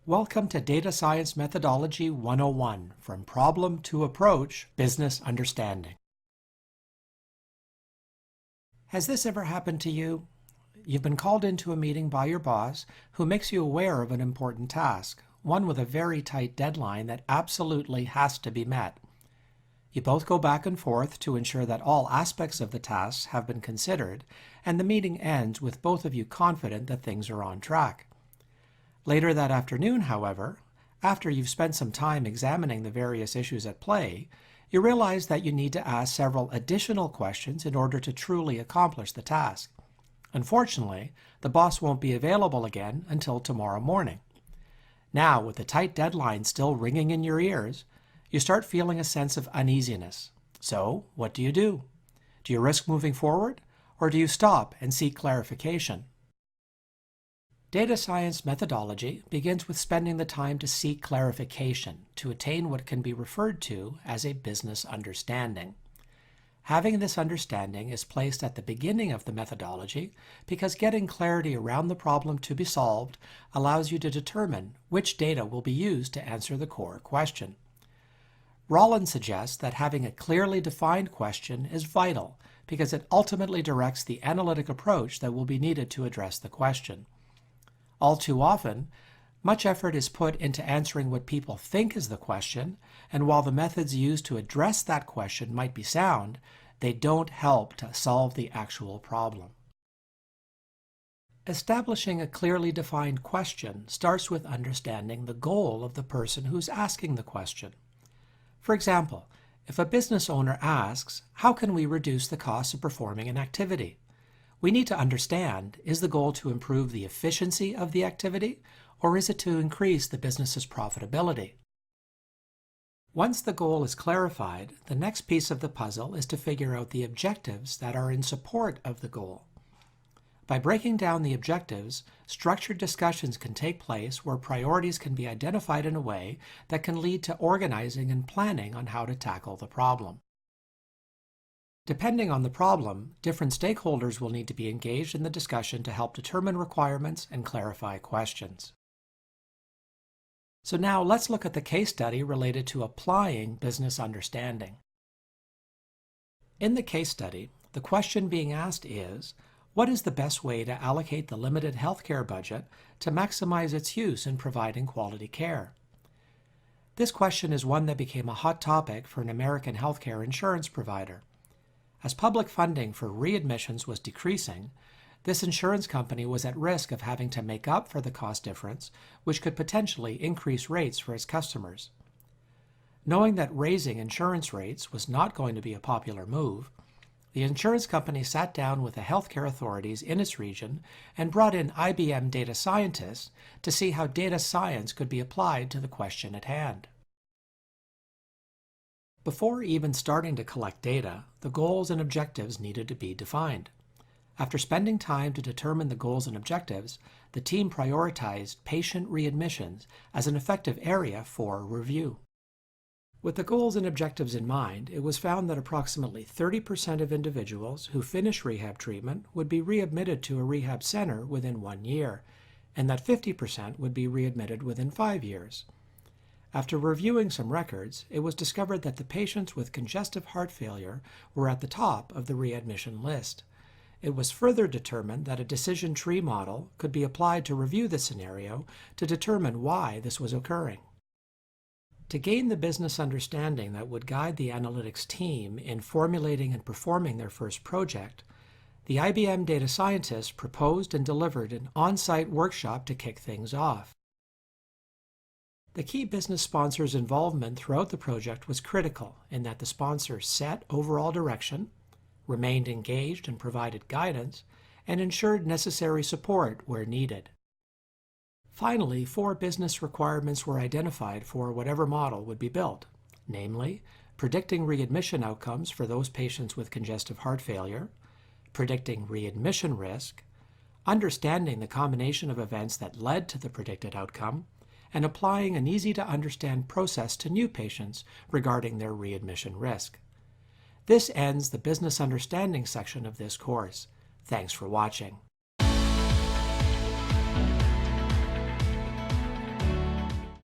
Welcome to Data Science Methodology 101, From Problem to Approach, Business Understanding. Has this ever happened to you? You've been called into a meeting by your boss who makes you aware of an important task, one with a very tight deadline that absolutely has to be met. You both go back and forth to ensure that all aspects of the task have been considered, and the meeting ends with both of you confident that things are on track. Later that afternoon, however, after you've spent some time examining the various issues at play, you realize that you need to ask several additional questions in order to truly accomplish the task. Unfortunately, the boss won't be available again until tomorrow morning. Now, with the tight deadline still ringing in your ears, you start feeling a sense of uneasiness. So, what do? Do you risk moving forward, or do you stop and seek clarification? Data science methodology begins with spending the time to seek clarification to attain what can be referred to as a business understanding. Having this understanding is placed at the beginning of the methodology because getting clarity around the problem to be solved allows you to determine which data will be used to answer the core question. Rollins suggests that having a clearly defined question is vital because it ultimately directs the analytic approach that will be needed to address the question. All too often, much effort is put into answering what people think is the question, and while the methods used to address that question might be sound, they don't help to solve the actual problem. Establishing a clearly defined question starts with understanding the goal of the person who's asking the question. For example, if a business owner asks, "How can we reduce the cost of performing an activity?" we need to understand, is the goal to improve the efficiency of the activity, or is it to increase the business's profitability? Once the goal is clarified, the next piece of the puzzle is to figure out the objectives that are in support of the goal. By breaking down the objectives, structured discussions can take place where priorities can be identified in a way that can lead to organizing and planning on how to tackle the problem. Depending on the problem, different stakeholders will need to be engaged in the discussion to help determine requirements and clarify questions. So now let's look at the case study related to applying business understanding. In the case study, the question being asked is, what is the best way to allocate the limited healthcare budget to maximize its use in providing quality care? This question is one that became a hot topic for an American healthcare insurance provider. As public funding for readmissions was decreasing, this insurance company was at risk of having to make up for the cost difference, which could potentially increase rates for its customers. Knowing that raising insurance rates was not going to be a popular move, the insurance company sat down with the healthcare authorities in its region and brought in IBM data scientists to see how data science could be applied to the question at hand. Before even starting to collect data, the goals and objectives needed to be defined. After spending time to determine the goals and objectives, the team prioritized patient readmissions as an effective area for review. With the goals and objectives in mind, it was found that approximately 30% of individuals who finish rehab treatment would be readmitted to a rehab center within 1 year, and that 50% would be readmitted within 5 years. After reviewing some records, it was discovered that the patients with congestive heart failure were at the top of the readmission list. It was further determined that a decision tree model could be applied to review the scenario to determine why this was occurring. To gain the business understanding that would guide the analytics team in formulating and performing their first project, the IBM data scientists proposed and delivered an on-site workshop to kick things off. The key business sponsor's involvement throughout the project was critical in that the sponsors set overall direction, remained engaged and provided guidance, and ensured necessary support where needed. Finally, 4 business requirements were identified for whatever model would be built, namely, predicting readmission outcomes for those patients with congestive heart failure, predicting readmission risk, understanding the combination of events that led to the predicted outcome, and applying an easy-to-understand process to new patients regarding their readmission risk. This ends the business understanding section of this course. Thanks for watching.